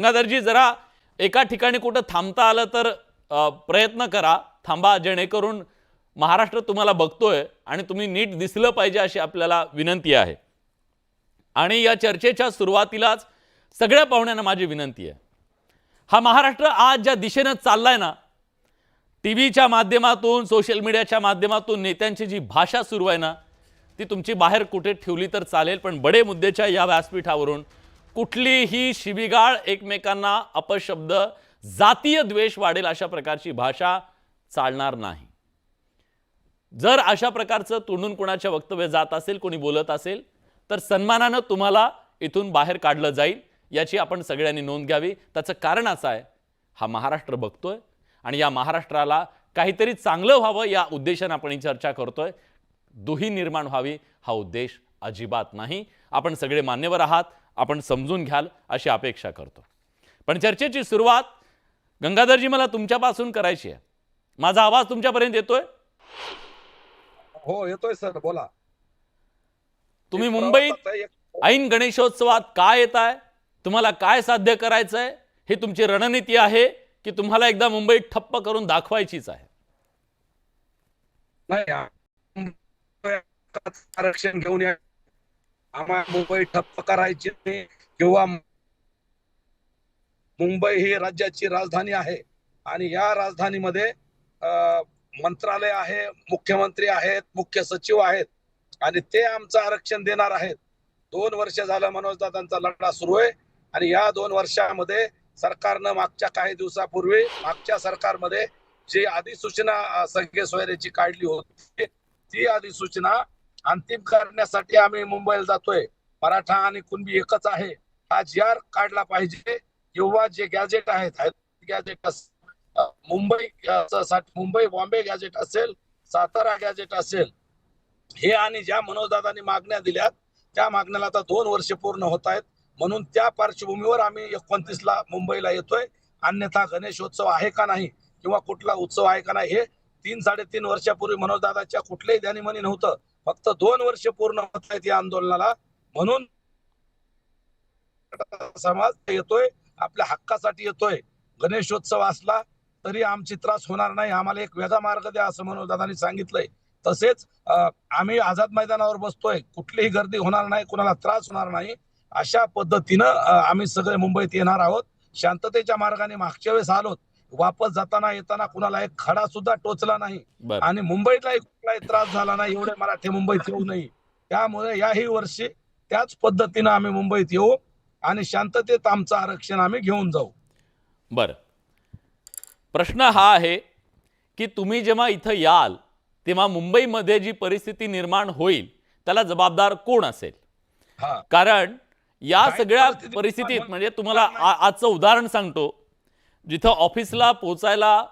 गंगाधरजी, जरा एका ठिकाणी कुठं थांबता आलं तर प्रयत्न करा, थांबा, जेणेकरून महाराष्ट्र तुम्हाला बघतोय आणि तुम्ही नीट दिसलं पाहिजे अशी आपल्याला विनंती आहे. आणि या चर्चेच्या सुरुवातीलाच सगळ्या पाहुण्यांना माझी विनंती आहे, हा महाराष्ट्र आज ज्या दिशेने चाललाय ना, टीव्हीच्या माध्यमातून, सोशल मीडियाच्या माध्यमातून नेत्यांची जी भाषा सुरू आहे ना, ती तुमची बाहेर कुठे ठेवली तर चालेल, पण बडे मुद्द्याच्या या व्यासपीठावरून कुठलीही शिवीगाळ, एकमेकांना अपशब्द, जातीय द्वेष वाढेल अशा प्रकारची भाषा चालणार नाही. जर अशा प्रकारचं तोंडून कोणाच्या वक्तव्य जात असेल, कोणी बोलत असेल, तर सन्मानानं तुम्हाला इथून बाहेर काढलं जाईल, याची आपण सगळ्यांनी नोंद घ्यावी. त्याचं कारण असं आहे, हा महाराष्ट्र बघतोय आणि या महाराष्ट्राला काहीतरी चांगलं व्हावं या उद्देशाने आपण ही चर्चा करतोय. दुही निर्माण व्हावी हा उद्देश अजिबात नाही. आपण सगळे मान्यवर आहात, आपण समजून घ्याल अशी अपेक्षा करतो. पण चर्चेची सुरुवात गंगाधरजी मला तुमच्यापासून करायची आहे. माझा आवाज तुमच्यापर्यंत येतोय? हो येतोय सर, बोला. तुम्ही मुंबईत ऐन गणेशोत्सवात काय येत आहे, तुम्हाला काय साध्य करायचंय, हे तुमची रणनीती आहे की तुम्हाला एकदा मुंबई ठप्प करून दाखवायचीच आहे? नाही, आरक्षण घेऊन या, आम्हाला मुंबई ठप्प करायची नाही, किंवा मुंबई ही राज्याची राजधानी आहे आणि या राजधानीमध्ये मंत्रालय आहे, मुख्यमंत्री आहेत, मुख्य सचिव आहेत आणि ते आमचं आरक्षण देणार आहेत. 2 वर्ष झालं मनोजदादांचा लढा सुरू आहे आणि या 2 वर्षामध्ये सरकारनं मागच्या काही दिवसापूर्वी मागच्या सरकारमध्ये जी अधिसूचना संघे सोयरेची काढली होती, ती अधिसूचना अंतिम करण्यासाठी आम्ही मुंबईला जातोय. मराठा आणि कुणबी एकच आहे हा जी.आर काढला पाहिजे, किंवा जे गॅजेट आहेत, गॅजेट मुंबई बॉम्बे गॅजेट असेल, सातारा गॅजेट असेल, हे आणि ज्या मनोजदादांनी मागण्या दिल्यात त्या मागण्याला आता 2 वर्ष पूर्ण होत आहेत. म्हणून त्या पार्श्वभूमीवर आम्ही 29 ला मुंबईला येतोय. अन्यथा गणेशोत्सव आहे का नाही किंवा कुठला उत्सव आहे का नाही हे 3-3.5 वर्षापूर्वी मनोजदादाच्या कुठल्याही ध्यानीमनी नव्हतं. फक्त 2 वर्ष पूर्ण होत आहेत या आंदोलनाला, म्हणून समाज येतोय, आपल्या हक्कासाठी येतोय. गणेशोत्सव असला तरी आमची त्रास होणार नाही, आम्हाला एक वेगळा मार्ग द्या असं मनोजदादांनी सांगितलंय. तसेच आम्ही आझाद मैदानावर बसतोय, कुठलीही गर्दी होणार नाही, कुणाला त्रास होणार नाही, अशा पद्धतीनं आम्ही सगळे मुंबईत येणार आहोत. शांततेच्या मार्गाने मागच्या वेळेस आलोत, वापस जाताना येताना कुणाला एक खडा सुद्धा टोचला नाही आणि मुंबईतलाही कुठलाही त्रास झाला नाही, एवढे मराठी मुंबईत येऊ नये. त्यामुळे याही वर्षी त्याच पद्धतीनं आम्ही मुंबईत येऊ आणि शांततेत आमचं आरक्षण आम्ही घेऊन जाऊ. बरं, प्रश्न हा आहे की तुम्ही जेव्हा इथं याल तेव्हा मुंबईमध्ये जी परिस्थिती निर्माण होईल त्याला जबाबदार कोण असेल? कारण या सगळ्या परिस्थितीत, म्हणजे तुम्हाला आजचं उदाहरण सांगतो, जिथं ऑफिसला पोहोचायला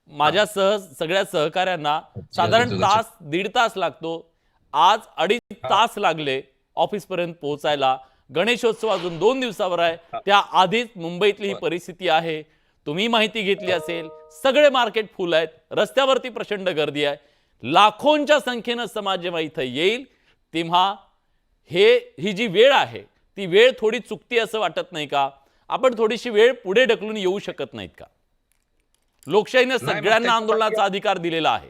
माझ्या सगळ्या सहकाऱ्यांना साधारण 1.5 तास लागतो, आज 2.5 तास लागले ऑफिसपर्यंत पोहोचायला. गणेशोत्सव अजून 2 दिवसावर आहे, त्या आधीच मुंबईतली ही परिस्थिती आहे. तुम्ही माहिती घेतली असेल, सगळे मार्केट फुल आहेत, रस्त्यावरती प्रचंड गर्दी आहे. लाखोंच्या संख्येनं समाज जेव्हा इथं येईल तेव्हा ही जी वेळ आहे ती वेळ थोडी चुकती असं वाटत नाही का? आपण थोडीशी वेळ पुढे ढकलून येऊ शकत नाहीत का? लोकशाहीने सगळ्यांना आंदोलनाचा अधिकार दिलेला आहे.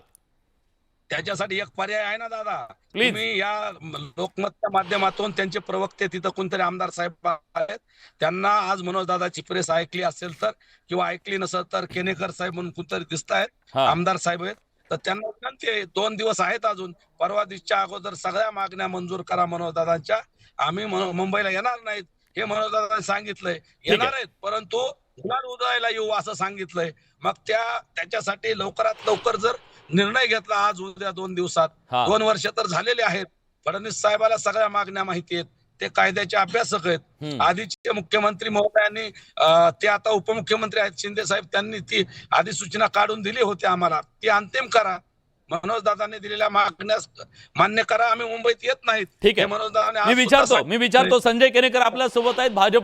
त्याच्यासाठी एक पर्याय आहे ना दादा, तुम्ही या लोकमतच्या माध्यमातून त्यांचे प्रवक्ते, तिथं कोणतरी आमदार साहेब आहेत, त्यांना आज मनोजदादाची प्रेस ऐकली असेल तर, किंवा ऐकली नसेल तर केनेकर साहेब म्हणून कोणतरी दिसत आहेत, आमदार साहेब आहेत, तर त्यांना विनंती, 2 दिवस आहेत अजून, परवा दिवसच्या अगोदर सगळ्या मागण्या मंजूर करा मनोजदादांच्या. आम्ही मुंबईला येणार नाहीत हे मनोजदादांनी सांगितलंय, येणार आहेत परंतु उदयाला येऊ असं सांगितलंय. मग त्याच्यासाठी लवकरात लवकर जर निर्णय घेतला आज उद्या 2 दिवसात, 2 वर्ष तर झालेले आहेत. फडणवीस साहेबाला सगळ्या मागण्या माहिती आहेत, ते कायद्याचे अभ्यासक आहेत. आधीचे मुख्यमंत्री महोदयांनी, ते आता उपमुख्यमंत्री आहेत शिंदे साहेब, त्यांनी ती अधिसूचना काढून दिली होती आम्हाला, ती अंतिम करा. मनोजदादांनी दिलेल्या मागण्या मान्य करा. आम्ही मुंबईत येत नाहीत. ठीक आहे, मी विचारतो संजय केनेकर आपल्या सोबत आहेत, भाजप